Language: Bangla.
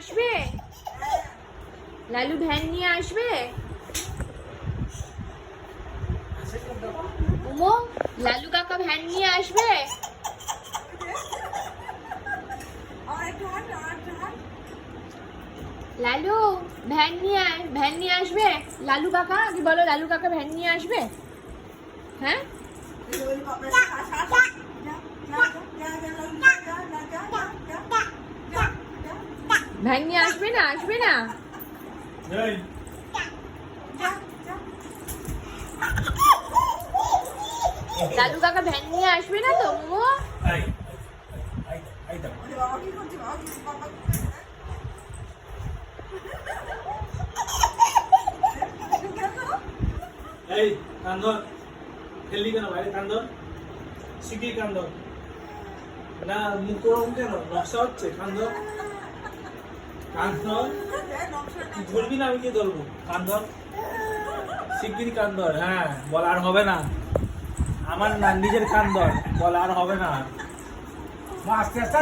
আসবে? লালু ভ্যান নিয়ে আসবে? ওমো, লালু কাকা ভ্যান নিয়ে আসবে? লালু ভ্যান নিয়ে আসবে? লালু কাকা কি বলো, লালু কাকা ভ্যান নিয়ে আসবে? হ্যাঁ, ভ্যান নিয়ে আসবে না? আসবে না? লালু কাকা ভ্যান নিয়ে আসবে না তো মোমো? এই কান্দর খেললি কেন বাইরে কান্দর শিখি কান্দর না মুখ করুন কেন নকশা হচ্ছে কান্দর কান্দর ধরবি না আমি কি ধরবো কান্দর শিগগির কান্দর হ্যাঁ বল আর হবে না আমার না নিজের কান্দর বল আর হবে না আস্তে আস্তে